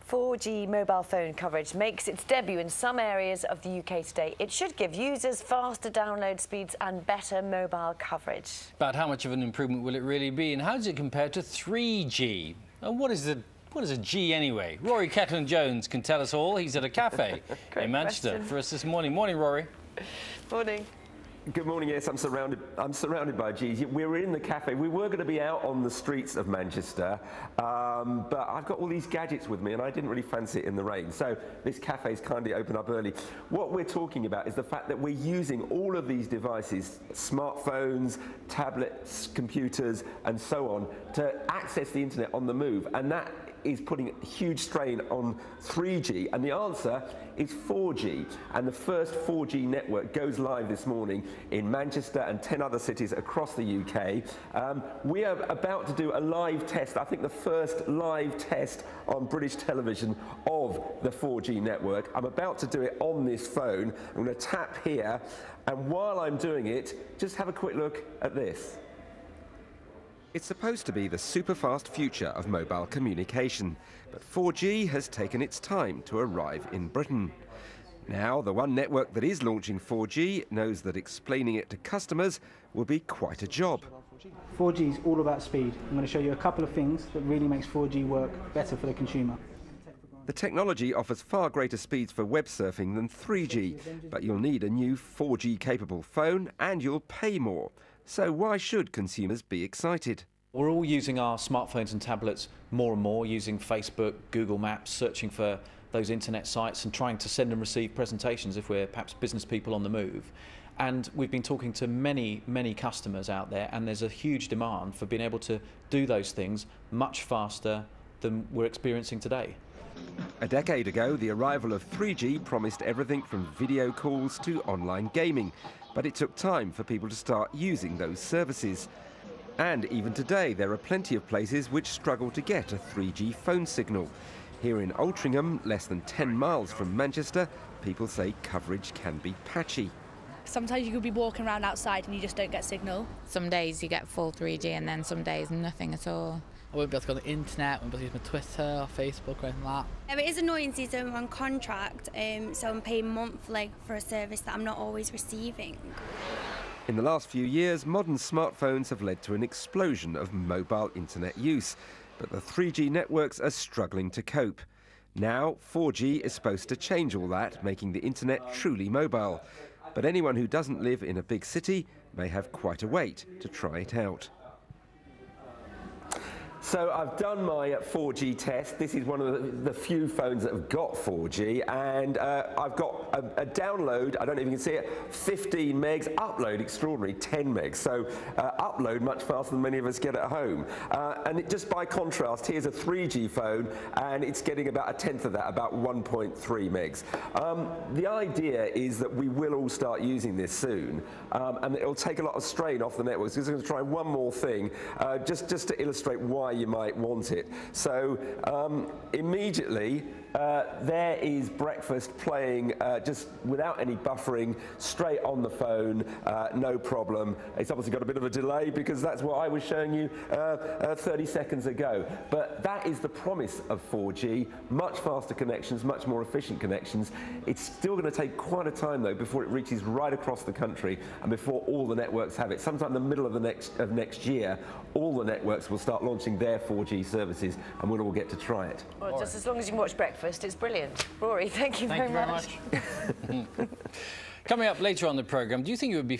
4G mobile phone coverage makes its debut in some areas of the UK today. It should give users faster download speeds and better mobile coverage. But how much of an improvement will it really be, and how does it compare to 3G? And what is a G anyway? Rory Kettlin-Jones can tell us all. He's at a cafe in Manchester question for us this morning. Morning, Rory. Morning. Good morning. Yes, I'm surrounded by G's. We're in the cafe. We were going to be out on the streets of Manchester, but I've got all these gadgets with me, and I didn't really fancy it in the rain. So this cafe's kindly opened up early. What we're talking about is the fact that we're using all of these devices, smartphones, tablets, computers, and so on, to access the internet on the move, and that is putting a huge strain on 3G, and the answer is 4G. And the first 4G network goes live this morning in Manchester and 10 other cities across the UK. We are about to do a live test, I think the first live test on British television of the 4G network. I'm about to do it on this phone. I'm going to tap here, and while I'm doing it, just have a quick look at this. It's supposed to be the super-fast future of mobile communication, but 4G has taken its time to arrive in Britain. Now, the one network that is launching 4G knows that explaining it to customers will be quite a job. 4G is all about speed. I'm going to show you a couple of things that really makes 4G work better for the consumer. The technology offers far greater speeds for web surfing than 3G, but you'll need a new 4G-capable phone and you'll pay more. So why should consumers be excited? We're all using our smartphones and tablets more and more, using Facebook, Google Maps, searching for those internet sites and trying to send and receive presentations if we're perhaps business people on the move. And we've been talking to many, many customers out there, and there's a huge demand for being able to do those things much faster than we're experiencing today. A decade ago, the arrival of 3G promised everything from video calls to online gaming, but it took time for people to start using those services. And even today, there are plenty of places which struggle to get a 3G phone signal. Here in Altrincham, less than 10 miles from Manchester, people say coverage can be patchy. Sometimes you could be walking around outside and you just don't get signal. Some days you get full 3G and then some days nothing at all. I won't be able to go on the internet, I won't be able to use my Twitter or Facebook or anything like that. It is annoying since I'm on contract, so I'm paying monthly for a service that I'm not always receiving. In the last few years, modern smartphones have led to an explosion of mobile internet use, but the 3G networks are struggling to cope. Now, 4G is supposed to change all that, making the internet truly mobile. But anyone who doesn't live in a big city may have quite a wait to try it out. So I've done my 4G test. This is one of the few phones that have got 4G, and I've got a download, I don't know if you can see it, 15 megs, upload extraordinary, 10 megs. So upload much faster than many of us get at home. And just by contrast, here's a 3G phone, and it's getting about a tenth of that, about 1.3 megs. The idea is that we will all start using this soon, and it'll take a lot of strain off the networks. We're going to try one more thing, just to illustrate why you might want it. So immediately there is breakfast playing just without any buffering, straight on the phone, no problem. It's obviously got a bit of a delay because that's what I was showing you 30 seconds ago. But that is the promise of 4G, much faster connections, much more efficient connections. It's still going to take quite a time though before it reaches right across the country and before all the networks have it. Sometime in the middle of next year, all the networks will start launching their 4G services and we'll all get to try it. Well, just as long as you can watch breakfast, it's brilliant. Rory, thank you very much. Coming up later on the programme, do you think it would be